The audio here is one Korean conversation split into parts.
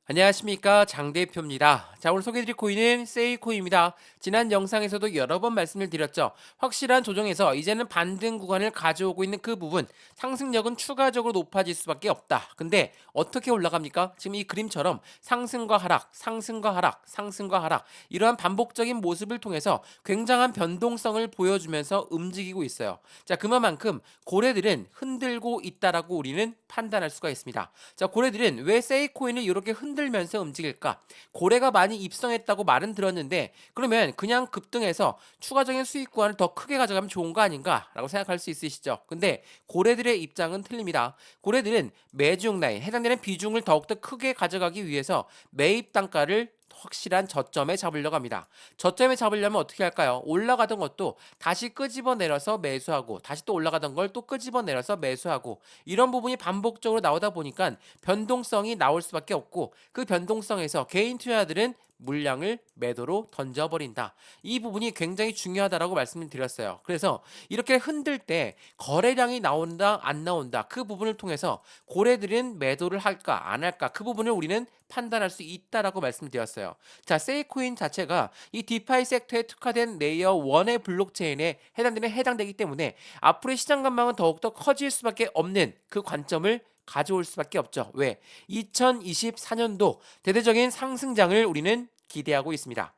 안녕하십니까, 장 대표입니다. 자, 오늘 소개해드릴 코인은 세이코인입니다. 지난 영상에서도 여러 번 말씀을 드렸죠. 확실한 조정에서 이제는 반등 구간을 가져오고 있는 그 부분, 상승력은 추가적으로 높아질 수밖에 없다. 근데 어떻게 올라갑니까? 지금 이 그림처럼 상승과 하락, 상승과 하락, 상승과 하락, 이러한 반복적인 모습을 통해서 굉장한 변동성을 보여주면서 움직이고 있어요. 자, 그만큼 고래들은 흔들고 있다라고 우리는 판단할 수가 있습니다. 자, 고래들은 왜 세이코인을 이렇게 흔들면서 움직일까? 고래가 많이 입성했다고 말은 들었는데, 그러면 그냥 급등해서 추가적인 수익 구간을 더 크게 가져가면 좋은 거 아닌가라고 생각할 수 있으시죠? 근데 고래들의 입장은 틀립니다. 고래들은 매중 라인, 해당되는 비중을 더욱더 크게 가져가기 위해서 매입 단가를 확실한 저점에 잡으려고 합니다. 저점에 잡으려면 어떻게 할까요? 올라가던 것도 다시 끄집어 내려서 매수하고, 다시 또 올라가던 걸 또 끄집어 내려서 매수하고, 이런 부분이 반복적으로 나오다 보니까 변동성이 나올 수밖에 없고, 그 변동성에서 개인 투자자들은 물량을 매도로 던져버린다. 이 부분이 굉장히 중요하다라고 말씀을 드렸어요. 그래서 이렇게 흔들 때 거래량이 나온다 안 나온다, 그 부분을 통해서 고래들은 매도를 할까 안 할까, 그 부분을 우리는 판단할 수 있다라고 말씀드렸어요. 자, 세이코인 자체가 이 디파이 섹터에 특화된 레이어 1의 블록체인에 해당되기 때문에 앞으로의 시장 전망은 더욱더 커질 수밖에 없는 그 관점을 가져올 수밖에 없죠. 왜? 2024년도 대대적인 상승장을 우리는 기대하고 있습니다.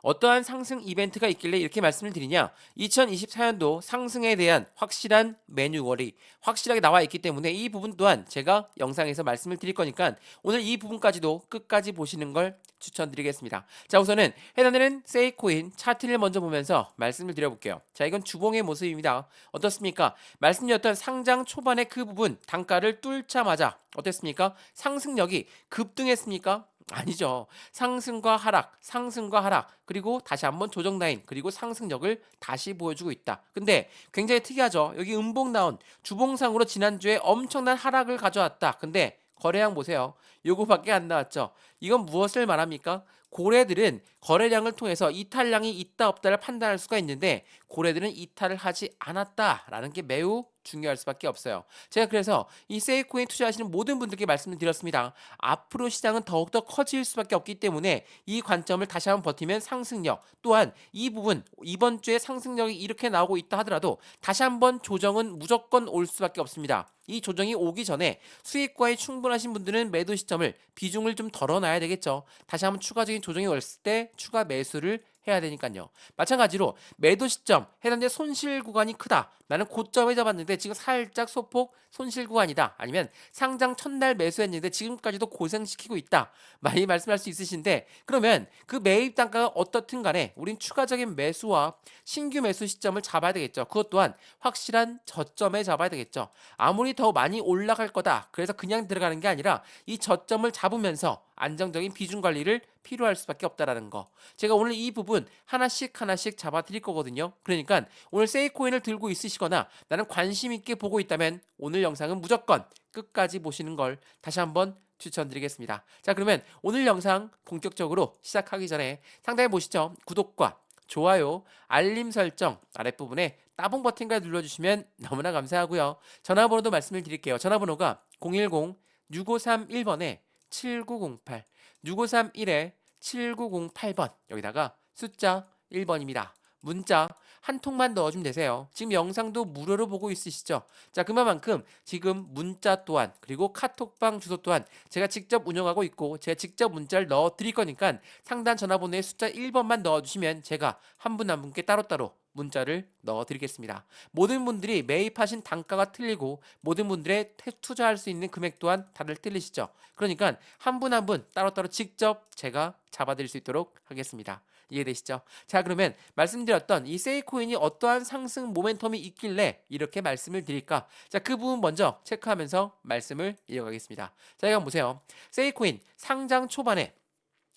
어떠한 상승 이벤트가 있길래 이렇게 말씀을 드리냐? 2024년도 상승에 대한 확실한 매뉴얼이 확실하게 나와 있기 때문에 이 부분 또한 제가 영상에서 말씀을 드릴 거니까 오늘 이 부분까지도 끝까지 보시는 걸 추천드리겠습니다. 자, 우선은 해당되는 세이코인 차트를 먼저 보면서 말씀을 드려볼게요. 자, 이건 주봉의 모습입니다. 어떻습니까? 말씀드렸던 상장 초반의 그 부분 단가를 뚫자마자 어땠습니까? 상승력이 급등했습니까? 아니죠. 상승과 하락, 상승과 하락, 그리고 다시 한번 조정 라인, 그리고 상승력을 다시 보여주고 있다. 근데 굉장히 특이하죠. 여기 음봉 나온 주봉상으로 지난주에 엄청난 하락을 가져왔다. 근데 거래량 보세요. 요거밖에 안 나왔죠. 이건 무엇을 말합니까? 고래들은 거래량을 통해서 이탈량이 있다 없다를 판단할 수가 있는데, 고래들은 이탈을 하지 않았다라는 게 매우 중요할 수밖에 없어요. 제가 그래서 이 세이코인 투자하시는 모든 분들께 말씀을 드렸습니다. 앞으로 시장은 더욱더 커질 수밖에 없기 때문에 이 관점을 다시 한번 버티면 상승력, 또한 이 부분 이번 주에 상승력이 이렇게 나오고 있다 하더라도 다시 한번 조정은 무조건 올 수밖에 없습니다. 이 조정이 오기 전에 수익과에 충분하신 분들은 매도 시점을 비중을 좀 덜어놔야 되겠죠. 다시 한번 추가적인 조정이 왔을 때 추가 매수를 해야 되니까요. 마찬가지로 매도 시점 해당된 손실 구간이 크다. 나는 고점에 잡았는데 지금 살짝 소폭 손실 구간이다. 아니면 상장 첫날 매수했는데 지금까지도 고생시키고 있다. 많이 말씀할 수 있으신데, 그러면 그 매입 단가가 어떻든 간에 우린 추가적인 매수와 신규 매수 시점을 잡아야 되겠죠. 그것 또한 확실한 저점에 잡아야 되겠죠. 아무리 더 많이 올라갈 거다, 그래서 그냥 들어가는 게 아니라 이 저점을 잡으면서 안정적인 비중 관리를 필요할 수밖에 없다라는 거. 제가 오늘 이 부분 하나씩 하나씩 잡아 드릴 거거든요. 그러니까 오늘 세이코인을 들고 있으시거나 나는 관심 있게 보고 있다면 오늘 영상은 무조건 끝까지 보시는 걸 다시 한번 추천드리겠습니다. 자, 그러면 오늘 영상 본격적으로 시작하기 전에 상단에 보시죠. 구독과 좋아요, 알림 설정 아랫부분에 따봉 버튼까지 눌러주시면 너무나 감사하고요. 전화번호도 말씀을 드릴게요. 전화번호가 010-6531번에 7908, 6531에 7908번, 여기다가 숫자 1번입니다. 문자 한 통만 넣어주면 되세요. 지금 영상도 무료로 보고 있으시죠? 자, 그만큼 지금 문자 또한, 그리고 카톡방 주소 또한 제가 직접 운영하고 있고 제가 직접 문자를 넣어 드릴 거니까 상단 전화번호에 숫자 1번만 넣어주시면 제가 한 분 한 분께 따로따로 문자를 넣어 드리겠습니다. 모든 분들이 매입하신 단가가 틀리고 모든 분들의 투자할 수 있는 금액 또한 다들 틀리시죠. 그러니까 한 분 한 분 따로따로 직접 제가 잡아드릴 수 있도록 하겠습니다. 이해되시죠? 자, 그러면 말씀드렸던 이 세이코인이 어떠한 상승 모멘텀이 있길래 이렇게 말씀을 드릴까? 자, 그 부분 먼저 체크하면서 말씀을 이어가겠습니다. 자, 이거 보세요. 세이코인 상장 초반에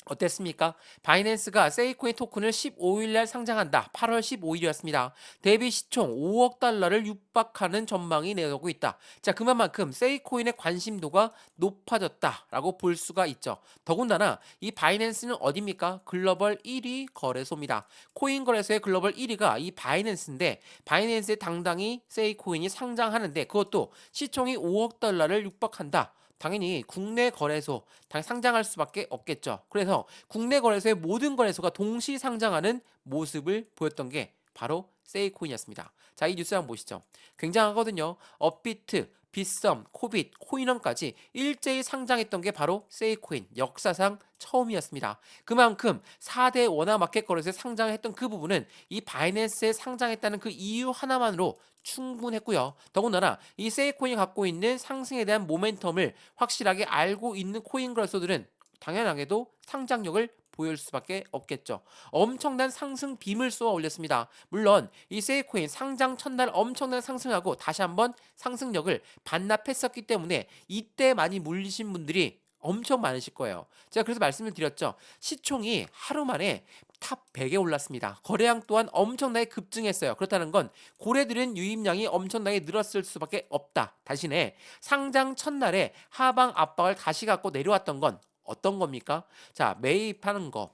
어땠습니까? 바이낸스가 세이코인 토큰을 15일 날 상장한다. 8월 15일이었습니다. 대비 시총 5억 달러를 육박하는 전망이 내놓고 있다. 자, 그만큼 세이코인의 관심도가 높아졌다라고 볼 수가 있죠. 더군다나 이 바이낸스는 어디입니까? 글로벌 1위 거래소입니다. 코인 거래소의 글로벌 1위가 이 바이낸스인데, 바이낸스에 당당히 세이코인이 상장하는데 그것도 시총이 5억 달러를 육박한다. 당연히 국내 거래소 상장할 수밖에 없겠죠. 그래서 국내 거래소의 모든 거래소가 동시 상장하는 모습을 보였던 게 바로 세이코인이었습니다. 자, 이 뉴스 한번 보시죠. 굉장하거든요. 업비트, 빗썸, 코빗, 코인원까지 일제히 상장했던 게 바로 세이코인 역사상 처음이었습니다. 그만큼 4대 원화 마켓 거래소에 상장했던 그 부분은 이 바이낸스에 상장했다는 그 이유 하나만으로 충분했고요. 더군다나 이 세이코인이 갖고 있는 상승에 대한 모멘텀을 확실하게 알고 있는 코인 거래소들은 당연하게도 상장력을 보일 수밖에 없겠죠. 엄청난 상승 빔을 쏘아 올렸습니다. 물론 이 세이코인 상장 첫날 엄청난 상승하고 다시 한번 상승력을 반납했었기 때문에 이때 많이 물리신 분들이 엄청 많으실 거예요. 제가 그래서 말씀을 드렸죠. 시총이 하루 만에 탑 100에 올랐습니다. 거래량 또한 엄청나게 급증했어요. 그렇다는 건 고래들은 유입량이 엄청나게 늘었을 수밖에 없다. 대신에 상장 첫날에 하방 압박을 다시 갖고 내려왔던 건 어떤 겁니까? 자, 매입하는 거.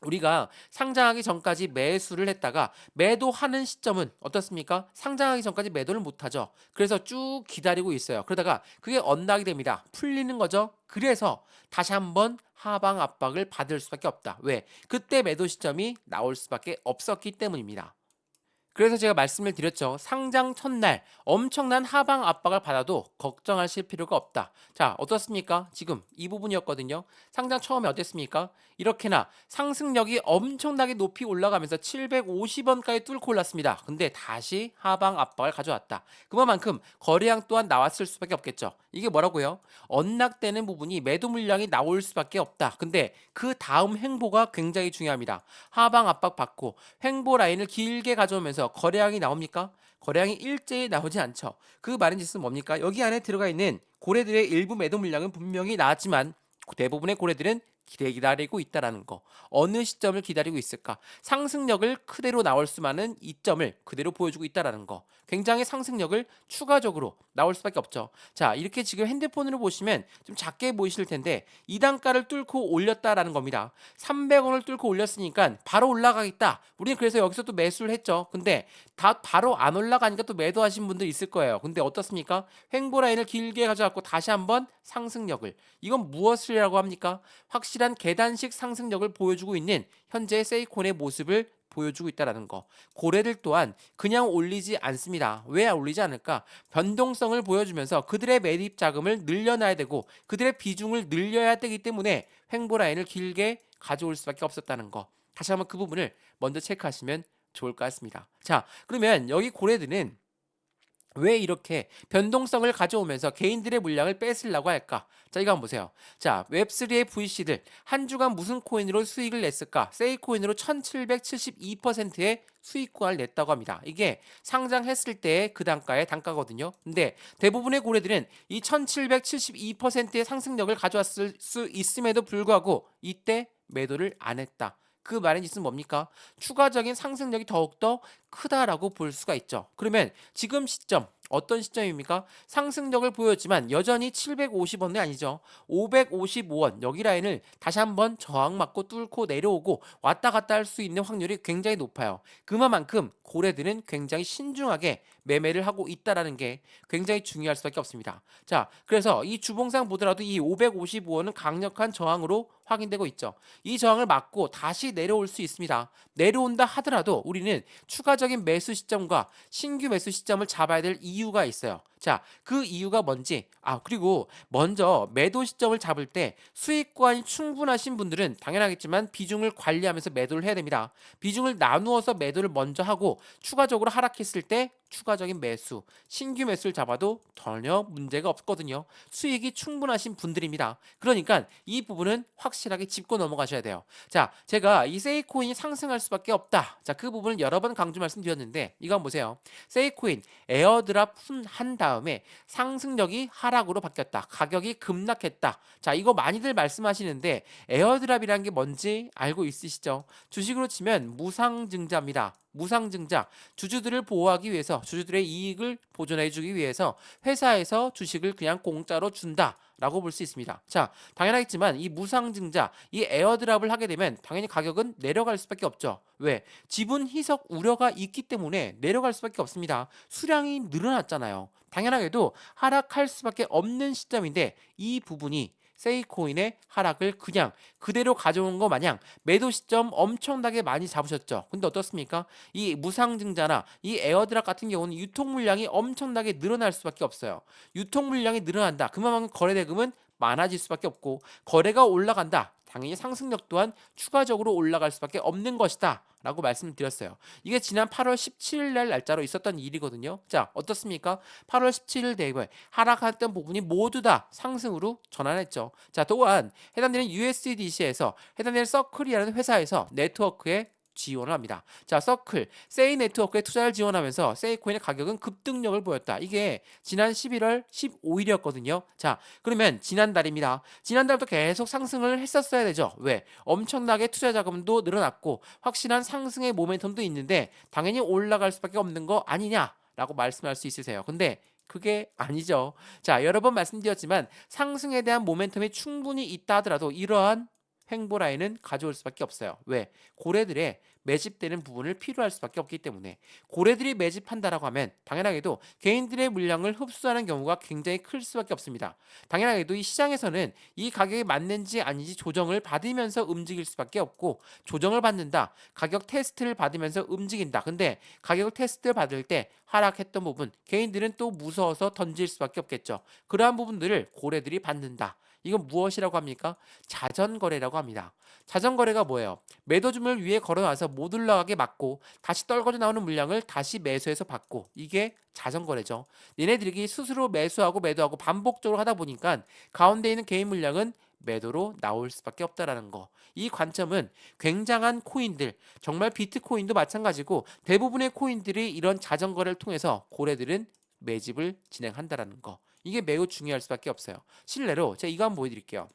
우리가 상장하기 전까지 매수를 했다가 매도하는 시점은 어떻습니까? 상장하기 전까지 매도를 못하죠. 그래서 쭉 기다리고 있어요. 그러다가 그게 언락이 됩니다. 풀리는 거죠. 그래서 다시 한번 하방 압박을 받을 수밖에 없다. 왜? 그때 매도 시점이 나올 수밖에 없었기 때문입니다. 그래서 제가 말씀을 드렸죠. 상장 첫날 엄청난 하방 압박을 받아도 걱정하실 필요가 없다. 자, 어떻습니까? 지금 이 부분이었거든요. 상장 처음에 어땠습니까? 이렇게나 상승력이 엄청나게 높이 올라가면서 750원까지 뚫고 올랐습니다. 근데 다시 하방 압박을 가져왔다. 그만큼 거래량 또한 나왔을 수밖에 없겠죠. 이게 뭐라고요? 언락되는 부분이 매도 물량이 나올 수밖에 없다. 근데 그 다음 행보가 굉장히 중요합니다. 하방 압박 받고 횡보 라인을 길게 가져오면서 거래량이 나옵니까? 거래량이 일제히 나오지 않죠. 그 말인즉슨 뭡니까? 여기 안에 들어가 있는 고래들의 일부 매도 물량은 분명히 나왔지만 대부분의 고래들은 기다리고 있다라는 거. 어느 시점을 기다리고 있을까? 상승력을 그대로 나올 수만은 이점을 그대로 보여주고 있다라는 거. 굉장히 상승력을 추가적으로 나올 수밖에 없죠. 자, 이렇게 지금 핸드폰으로 보시면 좀 작게 보이실 텐데 이 단가를 뚫고 올렸다라는 겁니다. 300원을 뚫고 올렸으니까 바로 올라가겠다. 우리는 그래서 여기서 또 매수를 했죠. 근데 바로 안 올라가니까 또 매도하신 분들 있을 거예요. 근데 어떻습니까? 횡보 라인을 길게 가져갖고 다시 한번 상승력을. 이건 무엇이라고 합니까? 확실한 계단식 상승력을 보여주고 있는 현재 세이콘의 모습을 보여주고 있다는 거. 고래들 또한 그냥 올리지 않습니다. 왜 올리지 않을까? 변동성을 보여주면서 그들의 매입 자금을 늘려놔야 되고 그들의 비중을 늘려야 되기 때문에 횡보 라인을 길게 가져올 수밖에 없었다는 거. 다시 한번 그 부분을 먼저 체크하시면 좋을 것 같습니다. 자, 그러면 여기 고래들은 왜 이렇게 변동성을 가져오면서 개인들의 물량을 뺏으려고 할까? 자, 이거 한번 보세요. 자, 웹3의 VC들 한 주간 무슨 코인으로 수익을 냈을까? 세이코인으로 1772%의 수익권을 냈다고 합니다. 이게 상장했을 때의 그 단가의 단가거든요. 근데 대부분의 고래들은 이 1772%의 상승력을 가져왔을 수 있음에도 불구하고 이때 매도를 안 했다. 그 말인 짓은 뭡니까? 추가적인 상승력이 더욱더 크다라고 볼 수가 있죠. 그러면 지금 시점 어떤 시점입니까? 상승력을 보였지만 여전히 750원이 아니죠. 555원 여기 라인을 다시 한번 저항 맞고 뚫고 내려오고 왔다 갔다 할 수 있는 확률이 굉장히 높아요. 그만큼 고래들은 굉장히 신중하게 매매를 하고 있다라는 게 굉장히 중요할 수밖에 없습니다. 자, 그래서 이 주봉상 보더라도 이 555원은 강력한 저항으로 확인되고 있죠. 이 저항을 맞고 다시 내려올 수 있습니다. 내려온다 하더라도 우리는 추가적인 매수 시점과 신규 매수 시점을 잡아야 될 이유가 있어요. 자, 그 이유가 뭔지. 그리고 먼저 매도 시점을 잡을 때 수익권이 충분하신 분들은 당연하겠지만 비중을 관리하면서 매도를 해야 됩니다. 비중을 나누어서 매도를 먼저 하고 추가적으로 하락했을 때 추가적인 매수, 신규 매수를 잡아도 전혀 문제가 없거든요. 수익이 충분하신 분들입니다. 그러니까 이 부분은 확실하게 짚고 넘어가셔야 돼요. 자, 제가 이 세이코인이 상승할 수밖에 없다. 자, 그 부분을 여러 번 강조 말씀드렸는데 이거 한번 보세요. 세이코인 에어드랍 한 다음에 상승력이 하락으로 바뀌었다. 가격이 급락했다. 자, 이거 많이들 말씀하시는데 에어드랍이라는 게 뭔지 알고 있으시죠? 주식으로 치면 무상증자입니다. 무상증자, 주주들을 보호하기 위해서 주주들의 이익을 보존해 주기 위해서 회사에서 주식을 그냥 공짜로 준다 라고 볼 수 있습니다. 자, 당연하겠지만 이 무상증자, 이 에어드랍을 하게 되면 당연히 가격은 내려갈 수밖에 없죠. 왜? 지분 희석 우려가 있기 때문에 내려갈 수밖에 없습니다. 수량이 늘어났잖아요. 당연하게도 하락할 수밖에 없는 시점인데 이 부분이 세이코인의 하락을 그냥 그대로 가져온 거 마냥 매도 시점 엄청나게 많이 잡으셨죠. 근데 어떻습니까? 이 무상증자나 이 에어드랍 같은 경우는 유통 물량이 엄청나게 늘어날 수밖에 없어요. 유통 물량이 늘어난다. 그만큼 거래 대금은 많아질 수밖에 없고 거래가 올라간다. 당연히 상승력 또한 추가적으로 올라갈 수밖에 없는 것이다. 라고 말씀을 드렸어요. 이게 지난 8월 17일 날 날짜로 있었던 일이거든요. 자, 어떻습니까? 8월 17일 대입을 하락했던 부분이 모두 다 상승으로 전환했죠. 자, 또한 해당되는 USDC에서 해당되는 서클이라는 회사에서 네트워크에 지원을 합니다. 자, 서클, 세이 네트워크에 투자를 지원하면서 세이코인의 가격은 급등력을 보였다. 이게 지난 11월 15일이었거든요. 자, 그러면 지난달입니다. 지난달부터 계속 상승을 했었어야 되죠. 왜? 엄청나게 투자 자금도 늘어났고 확실한 상승의 모멘텀도 있는데 당연히 올라갈 수밖에 없는 거 아니냐라고 말씀할 수 있으세요. 근데 그게 아니죠. 자, 여러 번 말씀드렸지만 상승에 대한 모멘텀이 충분히 있다 하더라도 이러한 횡보 라인은 가져올 수밖에 없어요. 왜? 고래들의 매집되는 부분을 필요할 수밖에 없기 때문에 고래들이 매집한다라고 하면 당연하게도 개인들의 물량을 흡수하는 경우가 굉장히 클 수밖에 없습니다. 당연하게도 이 시장에서는 이 가격이 맞는지 아닌지 조정을 받으면서 움직일 수밖에 없고 조정을 받는다. 가격 테스트를 받으면서 움직인다. 근데 가격 테스트를 받을 때 하락했던 부분 개인들은 또 무서워서 던질 수밖에 없겠죠. 그러한 부분들을 고래들이 받는다. 이건 무엇이라고 합니까? 자전거래라고 합니다. 자전거래가 뭐예요? 매도주물 위에 걸어놔서 못 올라가게 막고 다시 떨궈져 나오는 물량을 다시 매수해서 받고 이게 자전거래죠. 얘네들이 스스로 매수하고 매도하고 반복적으로 하다 보니까 가운데 있는 개인 물량은 매도로 나올 수밖에 없다라는 거. 이 관점은 굉장한 코인들, 정말 비트코인도 마찬가지고 대부분의 코인들이 이런 자전거래를 통해서 고래들은 매집을 진행한다라는 거. 이게 매우 중요할 수밖에 없어요. 실례로 제가 이거 한번 보여드릴게요.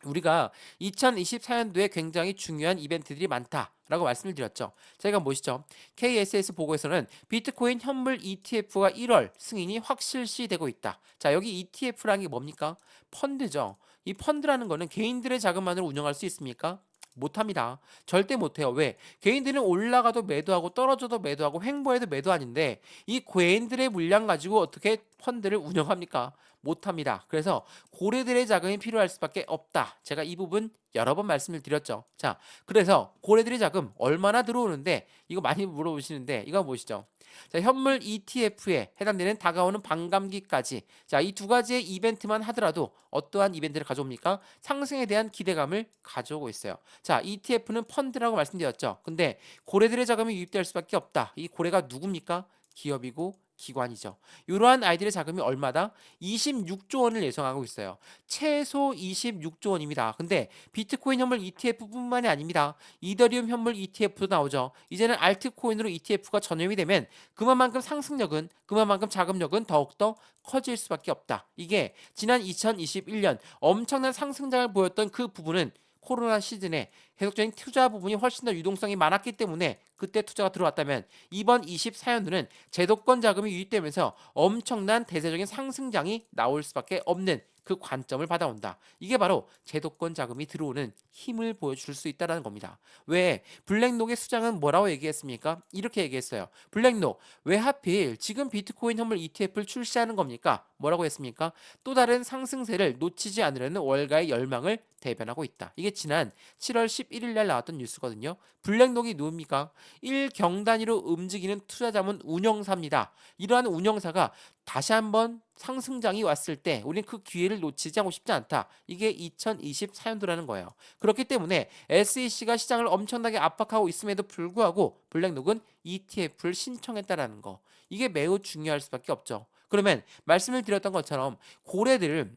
우리가 2024년도에 굉장히 중요한 이벤트들이 많다라고 말씀을 드렸죠. 제가 보시죠. KSS 보고에서는 비트코인 현물 ETF가 1월 승인이 확실시되고 있다. 자, 여기 ETF라는 게 뭡니까? 펀드죠. 이 펀드라는 거는 개인들의 자금만으로 운영할 수 있습니까? 못합니다. 절대 못해요. 왜? 개인들은 올라가도 매도하고 떨어져도 매도하고 횡보해도 매도 아닌데 이 개인들의 물량 가지고 어떻게 펀드를 운영합니까? 못합니다. 그래서 고래들의 자금이 필요할 수밖에 없다. 제가 이 부분 여러 번 말씀을 드렸죠. 자, 그래서 고래들의 자금 얼마나 들어오는데 이거 많이 물어보시는데 이거 보시죠. 자, 현물 ETF에 해당되는 다가오는 반감기까지 자, 이 두 가지의 이벤트만 하더라도 어떠한 이벤트를 가져옵니까? 상승에 대한 기대감을 가져오고 있어요. 자, ETF는 펀드라고 말씀드렸죠. 근데 고래들의 자금이 유입될 수밖에 없다. 이 고래가 누굽니까? 기업이고 기관이죠. 이러한 아이들의 자금이 얼마다? 26조 원을 예상하고 있어요. 최소 26조 원입니다. 근데 비트코인 현물 ETF뿐만이 아닙니다. 이더리움 현물 ETF도 나오죠. 이제는 알트코인으로 ETF가 전염이 되면 그만큼 상승력은 그만큼 자금력은 더욱더 커질 수밖에 없다. 이게 지난 2021년 엄청난 상승장을 보였던 그 부분은 코로나 시즌에 계속적인 투자 부분이 훨씬 더 유동성이 많았기 때문에 그때 투자가 들어왔다면 이번 24년도는 제도권 자금이 유입되면서 엄청난 대세적인 상승장이 나올 수밖에 없는 그 관점을 받아온다. 이게 바로 제도권 자금이 들어오는 힘을 보여줄 수 있다는 겁니다. 왜 블랙록의 수장은 뭐라고 얘기했습니까? 이렇게 얘기했어요. 블랙록 왜 하필 지금 비트코인 현물 ETF를 출시하는 겁니까? 뭐라고 했습니까? 또 다른 상승세를 놓치지 않으려는 월가의 열망을 대변하고 있다. 이게 지난 7월 11일 날 나왔던 뉴스거든요. 블랙록이 누굽니까? 1경 단위로 움직이는 투자자문 운영사입니다. 이러한 운영사가 다시 한번 상승장이 왔을 때 우리는 그 기회를 놓치지 않고 싶지 않다. 이게 2024년도라는 거예요. 그렇기 때문에 SEC가 시장을 엄청나게 압박하고 있음에도 불구하고 블랙록은 ETF를 신청했다라는 거. 이게 매우 중요할 수밖에 없죠. 그러면 말씀을 드렸던 것처럼 고래들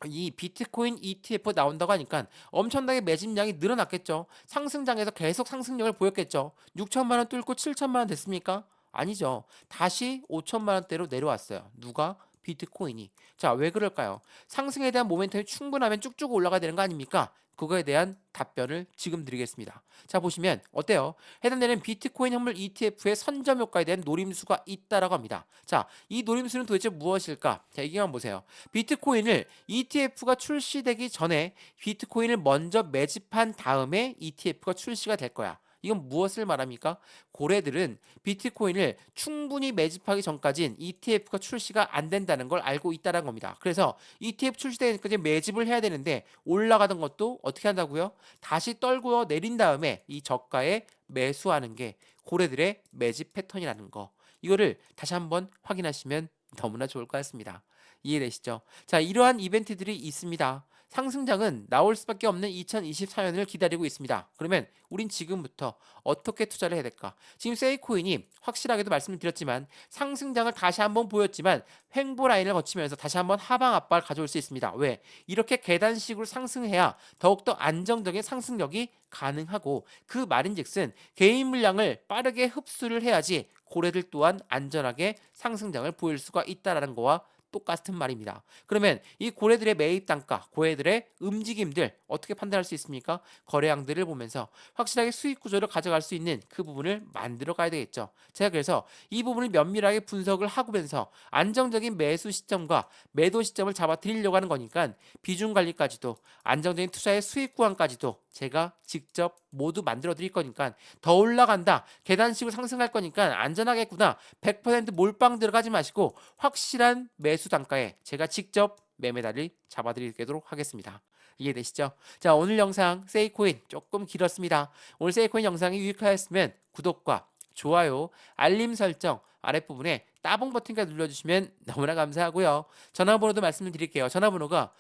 이 비트코인 ETF 나온다고 하니까 엄청나게 매집량이 늘어났겠죠. 상승장에서 계속 상승력을 보였겠죠. 6천만 원 뚫고 7천만 원 됐습니까? 아니죠. 다시 5천만 원대로 내려왔어요. 누가? 비트코인이. 자, 왜 그럴까요? 상승에 대한 모멘텀이 충분하면 쭉쭉 올라가야 되는 거 아닙니까? 그거에 대한 답변을 지금 드리겠습니다. 자, 보시면 어때요? 해당되는 비트코인 현물 ETF의 선점 효과에 대한 노림수가 있다라고 합니다. 자, 이 노림수는 도대체 무엇일까? 자, 이게 한번 보세요. 비트코인을 ETF가 출시되기 전에 비트코인을 먼저 매집한 다음에 ETF가 출시가 될 거야. 이건 무엇을 말합니까? 고래들은 비트코인을 충분히 매집하기 전까지는 ETF가 출시가 안 된다는 걸 알고 있다는 겁니다. 그래서 ETF 출시되니까 이제 매집을 해야 되는데 올라가던 것도 어떻게 한다고요? 다시 떨구어 내린 다음에 이 저가에 매수하는 게 고래들의 매집 패턴이라는 거. 이거를 다시 한번 확인하시면 너무나 좋을 것 같습니다. 이해되시죠? 자, 이러한 이벤트들이 있습니다. 상승장은 나올 수밖에 없는 2024년을 기다리고 있습니다. 그러면 우린 지금부터 어떻게 투자를 해야 될까? 지금 세이코인이 확실하게도 말씀드렸지만 상승장을 다시 한번 보였지만 횡보 라인을 거치면서 다시 한번 하방 압박을 가져올 수 있습니다. 왜? 이렇게 계단식으로 상승해야 더욱더 안정적인 상승력이 가능하고 그 말인즉슨 개인 물량을 빠르게 흡수를 해야지 고래들 또한 안전하게 상승장을 보일 수가 있다라는 거와 똑같은 말입니다. 그러면 이 고래들의 매입 단가, 고래들의 움직임들 어떻게 판단할 수 있습니까? 거래량들을 보면서 확실하게 수익 구조를 가져갈 수 있는 그 부분을 만들어 가야 되겠죠. 제가 그래서 이 부분을 면밀하게 분석을 하면서 안정적인 매수 시점과 매도 시점을 잡아 드리려고 하는 거니까 비중 관리까지도 안정적인 투자의 수익 구간까지도 제가 직접 모두 만들어 드릴 거니까 더 올라간다. 계단식으로 상승할 거니까 안전하겠구나. 100% 몰빵 들어가지 마시고 확실한 매수 단가에 제가 직접 매매다를 잡아드리도록 하겠습니다. 이해되시죠? 자, 오늘 영상 세이코인 조금 길었습니다. 오늘 세이코인 영상이 유익하였으면 구독과 좋아요, 알림 설정 아랫부분에 따봉 버튼까지 눌러주시면 너무나 감사하고요. 전화번호도 말씀을 드릴게요. 전화번호가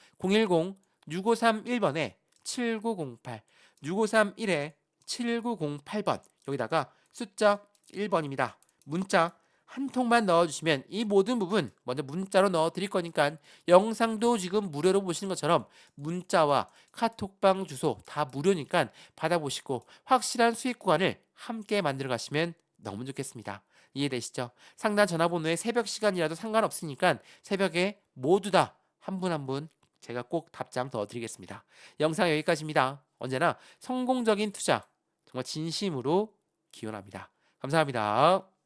010-6531번에 7908 6531에 7908번 여기다가 숫자 1번입니다. 문자 한 통만 넣어주시면 이 모든 부분 먼저 문자로 넣어 드릴 거니까 영상도 지금 무료로 보시는 것처럼 문자와 카톡방 주소 다 무료니까 받아보시고 확실한 수익 구간을 함께 만들어 가시면 너무 좋겠습니다. 이해되시죠? 상단 전화번호에 새벽 시간이라도 상관없으니까 새벽에 모두 다 한 분 한 분 제가 꼭 답장 더 드리겠습니다. 영상 여기까지입니다. 언제나 성공적인 투자 정말 진심으로 기원합니다. 감사합니다.